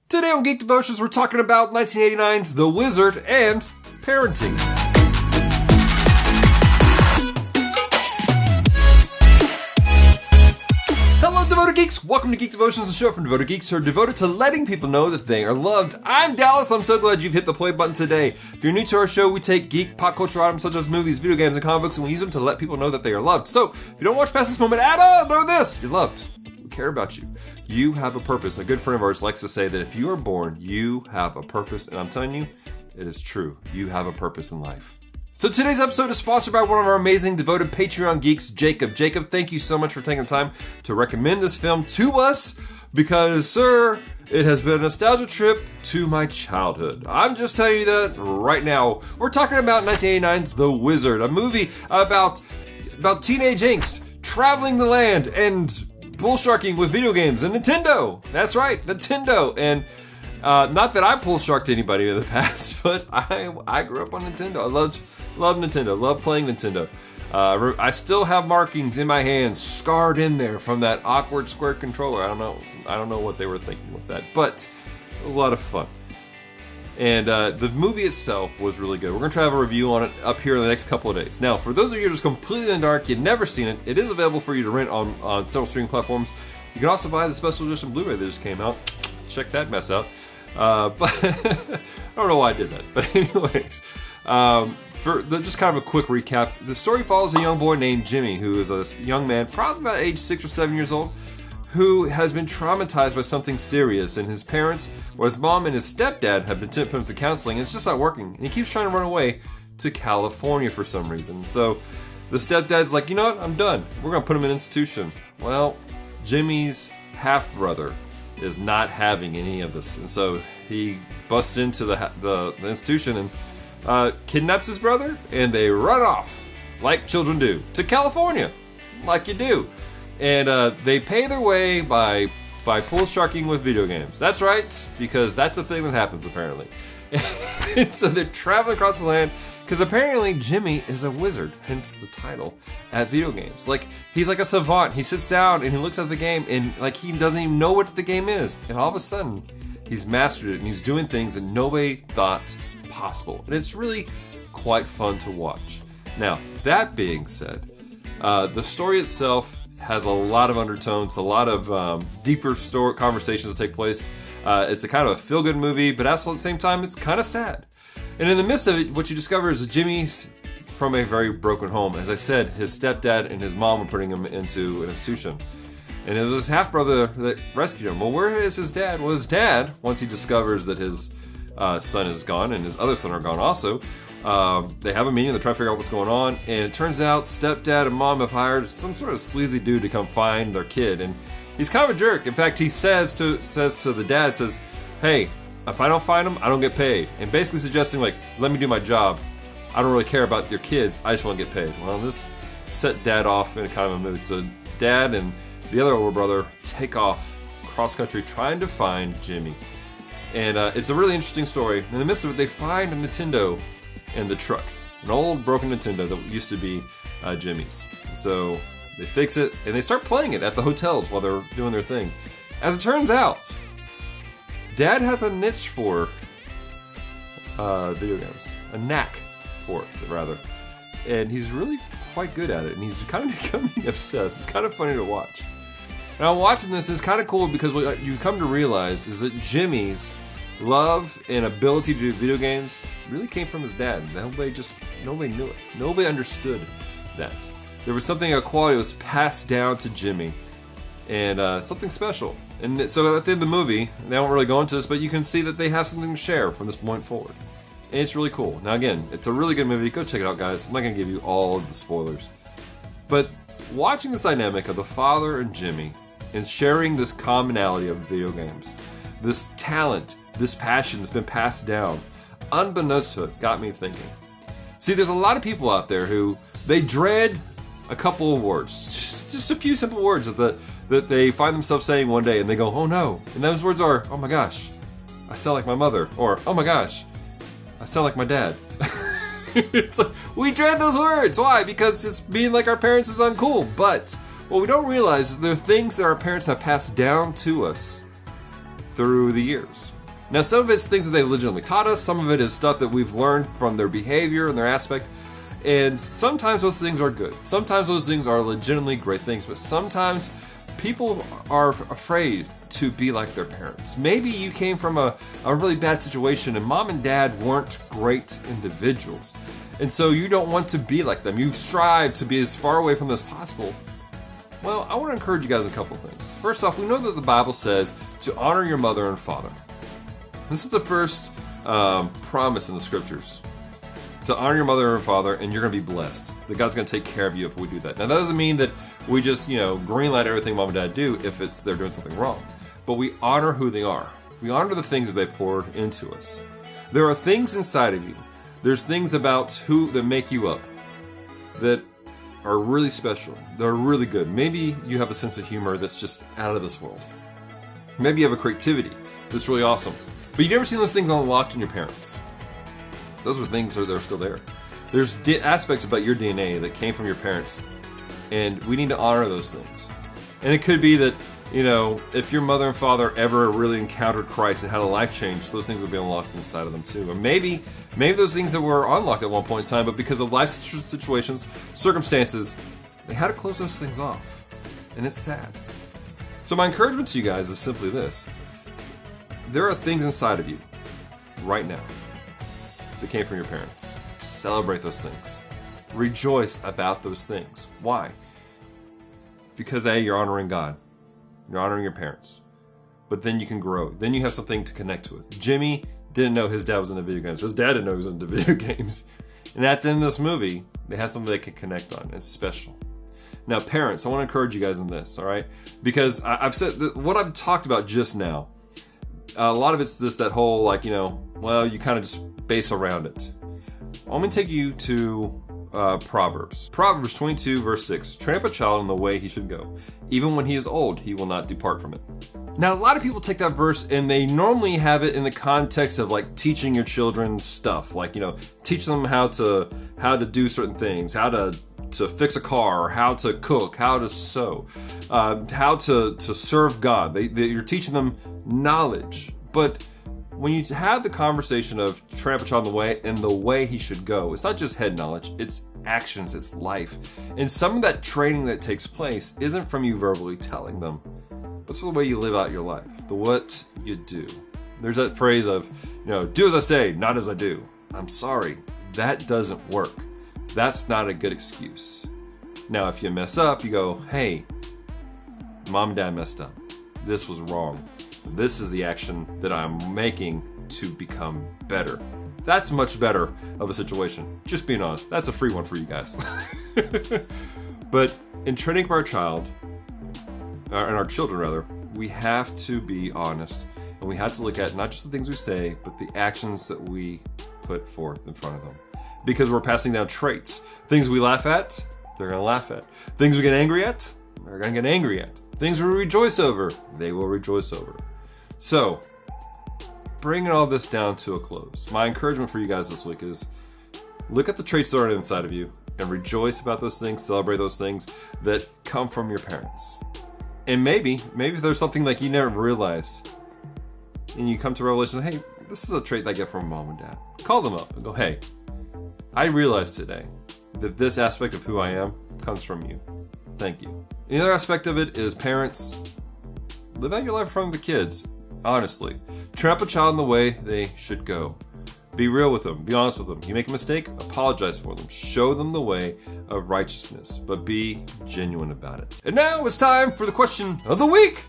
Today on Geek Devotions, we're talking about 1989's The Wizard and parenting. Hello, Devoted Geeks! Welcome to Geek Devotions, the show from Devoted Geeks who are devoted to letting people know that they are loved. I'm Dallas. I'm so glad you've hit the play button today. If you're new to our show, we take geek pop culture items such as movies, video games, and comic books, and we use them to let people know that they are loved. So, if you don't watch past this moment at all, know this. You're loved. We care about you. You have a purpose. A good friend of ours likes to say that if you are born, you have a purpose. And I'm telling you, it is true. You have a purpose in life. So today's episode is sponsored by one of our amazing devoted Patreon geeks, Jacob. Jacob, thank you so much for taking the time to recommend this film to us because, sir, it has been a nostalgia trip to my childhood. I'm just telling you that right now. We're talking about 1989's The Wizard, a movie about teenage angst, traveling the land, and bullsharking with video games and Nintendo. That's right, Nintendo. And not that I pull sharked anybody in the past, but I grew up on Nintendo. I love Nintendo. Love playing Nintendo. I still have markings in my hands, scarred in there from that awkward square controller. I don't know what they were thinking with that, but it was a lot of fun. And the movie itself was really good. We're going to try to have a review on it up here in the next couple of days. Now, for those of you just completely in the dark, you've never seen it, it is available for you to rent on several streaming platforms. You can also buy the special edition Blu-ray that just came out. Check that mess out. But I don't know why I did that. But anyways, just kind of a quick recap. The story follows a young boy named Jimmy, who is a young man, probably about age 6 or 7 years old, who has been traumatized by something serious, and his parents, or his mom and his stepdad, have been sent him to counseling, and it's just not working, and he keeps trying to run away to California for some reason. So the stepdad's like, you know what, I'm done. We're going to put him in an institution. Well, Jimmy's half-brother is not having any of this, and so he busts into the institution and kidnaps his brother, and they run off, like children do, to California, like you do. And they pay their way by pool sharking with video games. That's right, because that's a thing that happens apparently. And so they're traveling across the land because apparently Jimmy is a wizard, hence the title, at video games. Like, he's like a savant. He sits down and he looks at the game and like he doesn't even know what the game is. And all of a sudden, he's mastered it and he's doing things that nobody thought possible. And it's really quite fun to watch. Now, that being said, the story itself has a lot of undertones, a lot of deeper story conversations that take place. It's a kind of a feel-good movie, but also at the same time, it's kind of sad. And in the midst of it, what you discover is that Jimmy's from a very broken home. As I said, his stepdad and his mom were putting him into an institution. And it was his half-brother that rescued him. Well, where is his dad? Well, his dad, once he discovers that his son is gone and his other son are gone also, they have a meeting, they try to figure out what's going on, and it turns out stepdad and mom have hired some sort of sleazy dude to come find their kid, and he's kind of a jerk. In fact, he says to the dad, hey, if I don't find him, I don't get paid, and basically suggesting, like, let me do my job. I don't really care about your kids, I just want to get paid. Well, this set dad off in a kind of a mood, so dad and the other older brother take off cross-country trying to find Jimmy. And it's a really interesting story. In the midst of it, they find a Nintendo in the truck. An old broken Nintendo that used to be Jimmy's. So they fix it, and they start playing it at the hotels while they're doing their thing. As it turns out, Dad has a niche for video games. A knack for it, rather. And he's really quite good at it, and he's kind of becoming obsessed. It's kind of funny to watch. Now, watching this is kind of cool because what you come to realize is that Jimmy's love and ability to do video games really came from his dad. Nobody knew it. Nobody understood that. There was something, a quality that was passed down to Jimmy, and something special. And so at the end of the movie, they don't really go into this, but you can see that they have something to share from this point forward. And it's really cool. Now again, it's a really good movie. Go check it out, guys. I'm not going to give you all of the spoilers. But watching this dynamic of the father and Jimmy and sharing this commonality of video games, this talent, this passion that's been passed down, unbeknownst to it, got me thinking. See, there's a lot of people out there who, they dread a couple of words, just a few simple words that they find themselves saying one day, and they go, oh no. And those words are, oh my gosh, I sound like my mother, or oh my gosh, I sound like my dad. It's like, we dread those words. Why? Because it's being like our parents is uncool. But what we don't realize is there are things that our parents have passed down to us through the years. Now, some of it's things that they legitimately taught us. Some of it is stuff that we've learned from their behavior and their aspect. And sometimes those things are good. Sometimes those things are legitimately great things. But sometimes people are afraid to be like their parents. Maybe you came from a really bad situation and mom and dad weren't great individuals. And so you don't want to be like them. You strive to be as far away from them as possible. Well, I want to encourage you guys a couple of things. First off, we know that the Bible says to honor your mother and father. This is the first promise in the scriptures. To honor your mother and father, and you're going to be blessed. That God's going to take care of you if we do that. Now, that doesn't mean that we just, greenlight everything mom and dad do if they're doing something wrong. But we honor who they are. We honor the things that they poured into us. There are things inside of you. There's things about who that make you up that are really special. They're really good. Maybe you have a sense of humor that's just out of this world. Maybe you have a creativity that's really awesome. But you've never seen those things unlocked in your parents. Those are things that are still there. There's aspects about your DNA that came from your parents, and we need to honor those things. And it could be that, if your mother and father ever really encountered Christ and had a life change, those things would be unlocked inside of them too. Or maybe those things that were unlocked at one point in time, but because of life situations, circumstances, they had to close those things off. And it's sad. So my encouragement to you guys is simply this. There are things inside of you right now that came from your parents. Celebrate those things. Rejoice about those things. Why? Because A, you're honoring God. You're honoring your parents. But then you can grow. Then you have something to connect with. Jimmy didn't know his dad was into video games. His dad didn't know he was into video games. And at the end of this movie, they have something they can connect on. It's special. Now, parents, I want to encourage you guys in this, all right? Because I've said that what I've talked about just now, a lot of it's that whole, you kind of just base around it. I'm going to take you to Proverbs. Proverbs 22, verse 6. Train up a child in the way he should go. Even when he is old, he will not depart from it. Now, a lot of people take that verse and they normally have it in the context of teaching your children stuff. Teach them how to do certain things, how to fix a car, how to cook, how to sew, how to serve God. You're teaching them knowledge. But when you have the conversation of train up a child in the way he should go, it's not just head knowledge, it's actions, it's life. And some of that training that takes place isn't from you verbally telling them, but it's the way you live out your life, what you do. There's that phrase of, do as I say, not as I do. I'm sorry, that doesn't work. That's not a good excuse. Now, if you mess up, you go, hey, mom and dad messed up. This was wrong. This is the action that I'm making to become better. That's much better of a situation. Just being honest. That's a free one for you guys. But in training up our child, and our children rather, we have to be honest. And we have to look at not just the things we say, but the actions that we put forth in front of them. Because we're passing down traits. Things we laugh at, they're going to laugh at. Things we get angry at, they're going to get angry at. Things we rejoice over, they will rejoice over. So, bringing all this down to a close, my encouragement for you guys this week is look at the traits that are inside of you and rejoice about those things, celebrate those things that come from your parents. And maybe there's something you never realized and you come to revelation, hey, this is a trait that I get from mom and dad. Call them up and go, hey, I realized today that this aspect of who I am comes from you. Thank you. The other aspect of it is parents, live out your life in front of the kids. Honestly, train up a child in the way they should go. Be real with them. Be honest with them. You make a mistake, apologize for them. Show them the way of righteousness, but be genuine about it. And now it's time for the question of the week.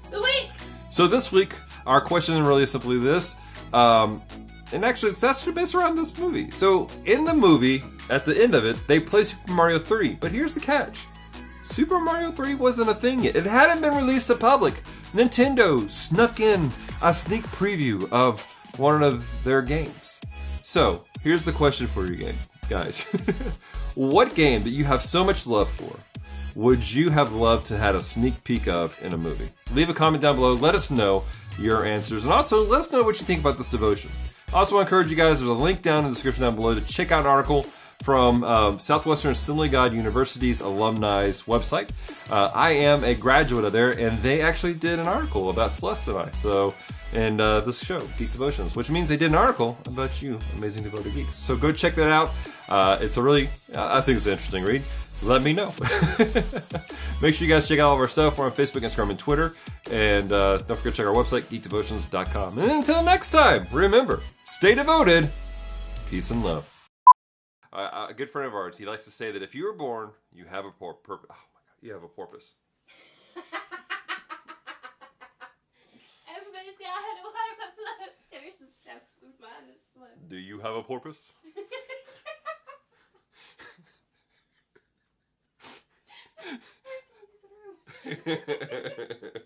So this week, our question really is simply this. And actually, it's actually based around this movie. So in the movie, at the end of it, they play Super Mario 3. But here's the catch. Super Mario 3 wasn't a thing yet. It hadn't been released to public. Nintendo snuck in a sneak preview of one of their games. So, here's the question for you guys. What game that you have so much love for would you have loved to have a sneak peek of in a movie? Leave a comment down below. Let us know your answers. And also, let us know what you think about this devotion. I also want to encourage you guys, there's a link down in the description down below to check out an article from Southwestern Assembly of God University's alumni's website. I am a graduate of there, and they actually did an article about Celeste and I. So and this show, Geek Devotions, which means they did an article about you, amazing devoted geeks. So go check that out. It's a really, I think it's an interesting read. Let me know. Make sure you guys check out all of our stuff. We're on Facebook, Instagram, and Twitter. And don't forget to check our website, geekdevotions.com. And until next time, remember, stay devoted. Peace and love. A good friend of ours, he likes to say that if you were born, you have a purpose. Oh my God, you have a porpoise. Everybody's got a water but float. There's a chef's food mine is slow. Do you have a porpoise? We're talking through.